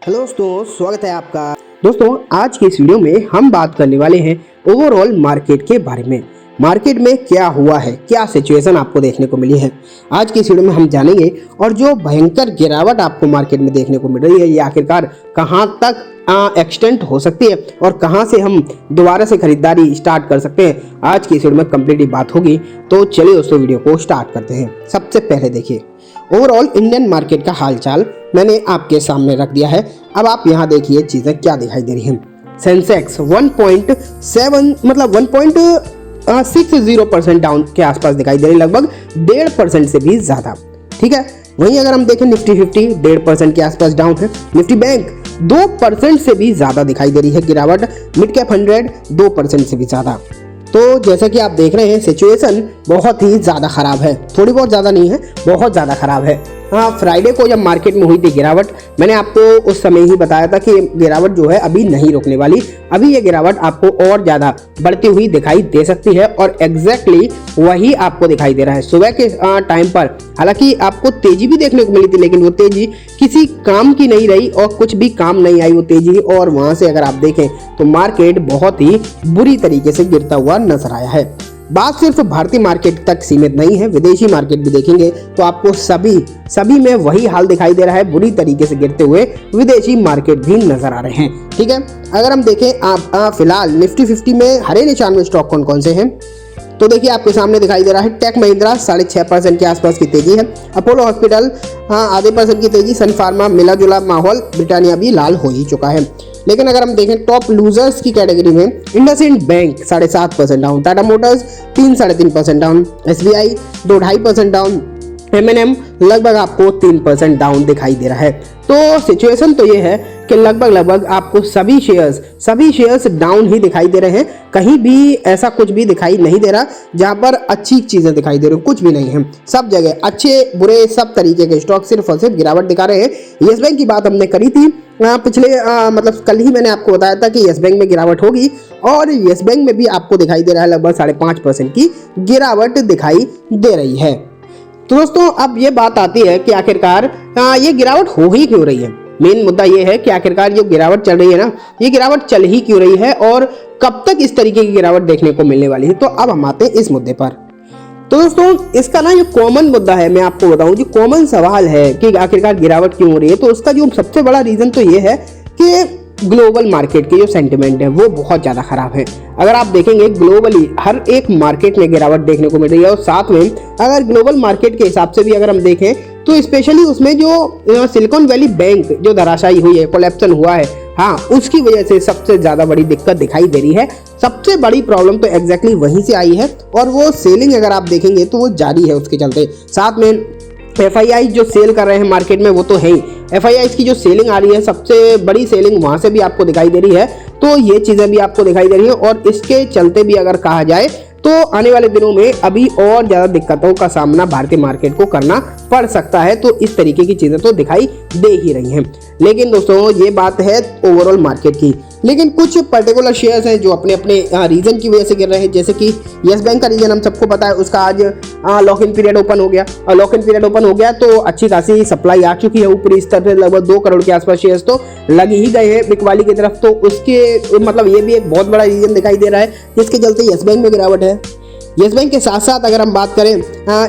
Hello दोस्तों, स्वागत है आपका। दोस्तों, आज की इस वीडियो में हम बात करने वाले हैं ओवरऑल मार्केट के बारे में। मार्केट में क्या हुआ है, क्या सिचुएशन आपको देखने को मिली है, आज की इस वीडियो में हम जानेंगे। और जो भयंकर गिरावट आपको मार्केट में देखने को मिल रही है, ये आखिरकार कहां तक एक्सटेंड हो सकती है और कहां से हम दोबारा से खरीदारी स्टार्ट कर सकते हैं, आज की इस वीडियो में कंप्लीटली बात होगी। तो चलिए दोस्तों, वीडियो को स्टार्ट करते हैं। सबसे पहले देखिए ओवरऑल इंडियन मार्केट का हालचाल मैंने आपके सामने रख दिया है। अब आप यहाँ देखिए चीजें क्या दिखाई दे रही हैं। सेंसेक्स 1.7 मतलब 1.60% डाउन के आसपास दिखाई दे रही है, लगभग 1.5% से भी ज्यादा। ठीक है, वहीं अगर हम देखें निफ्टी 50 1.5% के आसपास डाउन है। निफ्टी बैंक 2% से भी ज्यादा दिखाई दे रही है गिरावट। मिड कैप 100 2% से भी ज्यादा। तो जैसा कि आप देख रहे हैं, सिचुएशन बहुत ही ज़्यादा ख़राब है। थोड़ी बहुत ज़्यादा नहीं है, बहुत ज़्यादा ख़राब है। हाँ, फ्राइडे को जब मार्केट में हुई थी गिरावट, मैंने आपको उस समय ही बताया था कि गिरावट जो है अभी नहीं रुकने वाली। अभी ये गिरावट आपको और ज़्यादा बढ़ती हुई दिखाई दे सकती है और एग्जैक्टली वही आपको दिखाई दे रहा है। सुबह के टाइम पर हालांकि आपको तेज़ी भी देखने को मिली थी, लेकिन वो तेज़ी किसी काम की नहीं रही और कुछ भी काम नहीं आई वो तेज़ी। और वहाँ से अगर आप देखें तो मार्केट बहुत ही बुरी तरीके से गिरता हुआ नजर आया है। बात सिर्फ भारतीय मार्केट तक सीमित नहीं है, विदेशी मार्केट भी देखेंगे तो आपको सभी में वही हाल दिखाई दे रहा है। बुरी तरीके से गिरते हुए विदेशी मार्केट भी नजर आ रहे हैं। ठीक है, अगर हम देखें आप फिलहाल निफ्टी 50 में हरे निशान में स्टॉक कौन कौन से हैं, तो देखिए आपके सामने दिखाई दे रहा है टेक महिंद्रा 6.5% के आसपास की तेजी है। अपोलो हॉस्पिटल आधे % की तेजी। सन फार्मा मिला जुला माहौल। ब्रिटानिया भी लाल हो ही चुका है। लेकिन अगर हम देखें टॉप लूजर्स की कैटेगरी में, IndusInd bank 7.5% down, Tata Motors 3-3.5% down, SBI 2-2.5% down, M&M लगभग आपको 3% डाउन दिखाई दे रहा है। तो सिचुएशन तो ये है कि लगभग आपको सभी शेयर्स डाउन ही दिखाई दे रहे हैं। कहीं भी ऐसा कुछ भी दिखाई नहीं दे रहा जहां पर अच्छी चीजें दिखाई दे रही, कुछ भी नहीं है। सब जगह अच्छे बुरे सब तरीके के स्टॉक सिर्फ और सिर्फ गिरावट दिखा रहे हैं। येस बैंक की बात हमने करी थी पिछले मतलब कल ही मैंने आपको बताया था कि येस बैंक में गिरावट होगी और येस बैंक में भी आपको दिखाई दे रहा है लगभग 5.5% की गिरावट दिखाई दे रही है। तो दोस्तों, अब ये बात आती है कि आखिरकार ये गिरावट हो ही क्यों रही है। मेन मुद्दा ये है कि आखिरकार जो गिरावट चल रही है ना, ये गिरावट चल ही क्यों रही है और कब तक इस तरीके की गिरावट देखने को मिलने वाली है। तो अब हम आते हैं इस मुद्दे पर। तो दोस्तों, इसका ना जो कॉमन मुद्दा है, मैं आपको बताऊं, जो कॉमन सवाल है कि आखिरकार गिरावट क्यों हो रही है, तो उसका जो सबसे बड़ा रीजन तो ये है कि ग्लोबल मार्केट के जो सेंटिमेंट है वो बहुत ज़्यादा खराब है। अगर आप देखेंगे ग्लोबली हर एक मार्केट में गिरावट देखने को मिल रही है। और साथ में अगर ग्लोबल मार्केट के हिसाब से भी अगर हम देखें तो स्पेशली उसमें जो सिलिकॉन वैली बैंक जो धराशायी हुई है, कोलैप्सन हुआ है, हाँ, उसकी वजह से सबसे ज़्यादा बड़ी दिक्कत दिखाई दे रही है। सबसे बड़ी प्रॉब्लम तो एग्जैक्टली वहीं से आई है और वो सेलिंग अगर आप देखेंगे तो वो जारी है उसके चलते। साथ में FII जो सेल कर रहे हैं मार्केट में वो तो है ही। FII की जो सेलिंग आ रही है, सबसे बड़ी सेलिंग वहाँ से भी आपको दिखाई दे रही है। तो ये चीज़ें भी आपको दिखाई दे रही है और इसके चलते भी अगर कहा जाए तो आने वाले दिनों में अभी और ज़्यादा दिक्कतों का सामना भारतीय मार्केट को करना पड़ सकता है। तो इस तरीके की चीज़ें तो दिखाई दे ही रही हैं। लेकिन दोस्तों, ये बात है ओवरऑल मार्केट की। लेकिन कुछ पर्टिकुलर शेयर्स हैं जो अपने अपने रीजन की वजह से गिर रहे हैं। जैसे कि येस बैंक का रीजन हम सबको पता है, उसका आज लॉक इन पीरियड ओपन हो गया और लॉक इन पीरियड ओपन हो गया तो अच्छी खासी सप्लाई आ चुकी है ऊपरी स्तर से। लगभग 2 करोड़ के आसपास शेयर्स तो लग ही गए हैं बिकवाली की तरफ। तो उसके मतलब ये भी एक बहुत बड़ा रीजन दिखाई दे रहा है जिसके चलते येस बैंक में गिरावट है। येस बैंक के साथ साथ अगर हम बात करें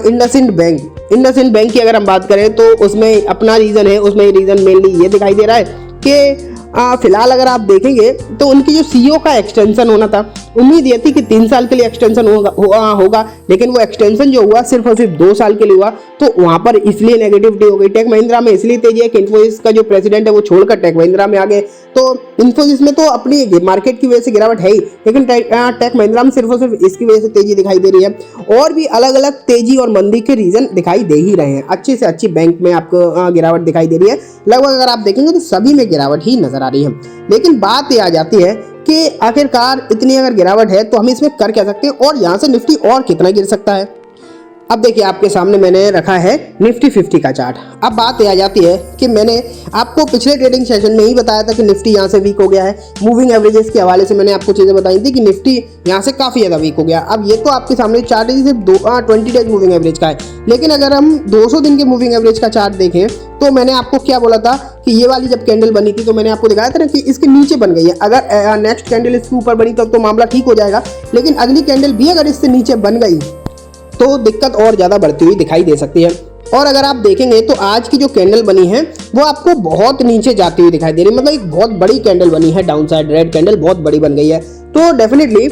इंडसइंड बैंक की अगर हम बात करें तो उसमें अपना रीजन है। उसमें रीजन मेनली ये दिखाई दे रहा है कि फिलहाल अगर आप देखेंगे तो उनकी जो CEO का एक्सटेंशन होना था, उम्मीद ये थी कि 3 साल के लिए एक्सटेंशन होगा, लेकिन वो एक्सटेंशन जो हुआ सिर्फ और सिर्फ 2 साल के लिए हुआ। तो वहां पर इसलिए नेगेटिविटी हो गई। टेक महिंद्रा में इसलिए तेजी है कि इन्फोसिस का जो प्रेसिडेंट है वो छोड़कर टेक महिंद्रा में आ गए। तो इन्फोसिस में तो अपनी मार्केट की वजह से गिरावट है ही, लेकिन टेक महिंद्रा में सिर्फ और सिर्फ इसकी वजह से तेजी दिखाई दे रही है। और भी अलग अलग तेजी और मंदी के रीजन दिखाई दे ही रहे हैं। अच्छी से अच्छी बैंक में आपको गिरावट दिखाई दे रही है। लगभग अगर आप देखेंगे तो सभी में गिरावट ही नजर आ रही है। लेकिन बात ये आ जाती है कि आखिरकार इतनी अगर गिरावट है तो हम इसमें कर क्या सकते हैं और यहां से निफ्टी और कितना गिर सकता है। अब देखिए आपके सामने मैंने रखा है निफ्टी 50 का चार्ट। अब बात यह आ जाती है कि मैंने आपको पिछले ट्रेडिंग सेशन में ही बताया था कि निफ्टी यहाँ से वीक हो गया है। मूविंग एवरेजेस के हवाले से मैंने आपको चीज़ें बताई थी कि निफ्टी यहाँ से काफ़ी ज़्यादा वीक हो गया। अब ये तो आपके सामने चार्ट है सिर्फ 20 डेज मूविंग एवरेज का है, लेकिन अगर हम 200 दिन के मूविंग एवरेज का चार्ट देखें तो मैंने आपको क्या बोला था कि ये वाली जब कैंडल बनी थी तो मैंने आपको दिखाया था ना कि इसके नीचे बन गई है। अगर नेक्स्ट कैंडल इसके ऊपर बनी तब तो मामला ठीक हो जाएगा, लेकिन अगली कैंडल भी अगर इससे नीचे बन गई तो दिक्कत और ज़्यादा बढ़ती हुई दिखाई दे सकती है। और अगर आप देखेंगे तो आज की जो कैंडल बनी है वो आपको बहुत नीचे जाती हुई दिखाई दे रही है, मतलब एक बहुत बड़ी कैंडल बनी है, डाउन साइड रेड कैंडल बहुत बड़ी बन गई है। तो डेफिनेटली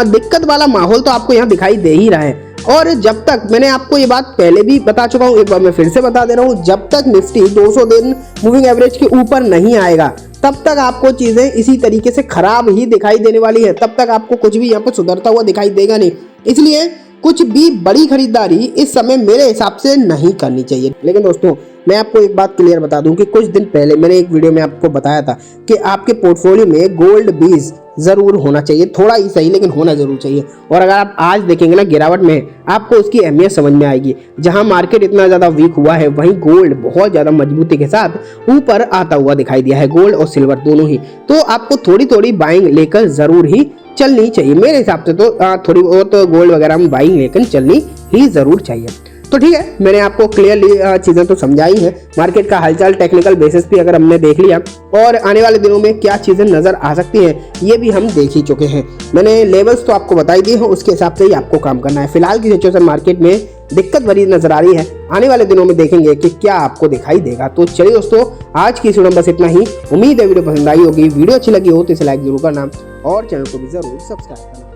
दिक्कत वाला माहौल तो आपको यहाँ दिखाई दे ही रहा है। और जब तक, मैंने आपको ये बात पहले भी बता चुका हूँ, एक बार मैं फिर से बता दे रहा हूँ, जब तक निफ्टी 200 दिन मूविंग एवरेज के ऊपर नहीं आएगा तब तक आपको चीजें इसी तरीके से खराब ही दिखाई देने वाली है, तब तक आपको कुछ भी यहाँ पर सुधरता हुआ दिखाई देगा नहीं। इसलिए कुछ भी बड़ी खरीदारी इस समय मेरे हिसाब से नहीं करनी चाहिए। लेकिन दोस्तों मैं आपको एक बात क्लियर बता दूं कि कुछ दिन पहले मैंने एक वीडियो में आपको बताया था कि आपके पोर्टफोलियो में गोल्ड बीज जरूर होना चाहिए, थोड़ा ही सही लेकिन होना जरूर चाहिए। और अगर आप आज देखेंगे ना गिरावट में, आपको उसकी अहमियत समझ में आएगी। जहां मार्केट इतना ज्यादा वीक हुआ है वहीं गोल्ड बहुत ज्यादा मजबूती के साथ ऊपर आता हुआ दिखाई दिया है, गोल्ड और सिल्वर दोनों ही। तो आपको थोड़ी थोड़ी बाइंग लेकर जरूर ही चलनी चाहिए। मेरे हिसाब से तो थोड़ी बहुत गोल्ड वगैरह में बाइंग लेकर चलनी ही जरूर चाहिए। तो ठीक है, मैंने आपको क्लियरली चीज़ें तो समझाई हैं। मार्केट का हालचाल टेक्निकल बेसिस पे अगर हमने देख लिया और आने वाले दिनों में क्या चीज़ें नज़र आ सकती हैं ये भी हम देख ही चुके हैं। मैंने लेवल्स तो आपको बता ही दिए हैं, उसके हिसाब से ही आपको काम करना है। फिलहाल की सिचुएशन मार्केट में दिक्कत भरी नजर आ रही है, आने वाले दिनों में देखेंगे कि क्या आपको दिखाई देगा। तो चलिए दोस्तों, आज की इस वीडियो में बस इतना ही। उम्मीद है वीडियो पसंद आई होगी। वीडियो अच्छी लगी हो तो इसे लाइक जरूर करना और चैनल को भी जरूर सब्सक्राइब करना।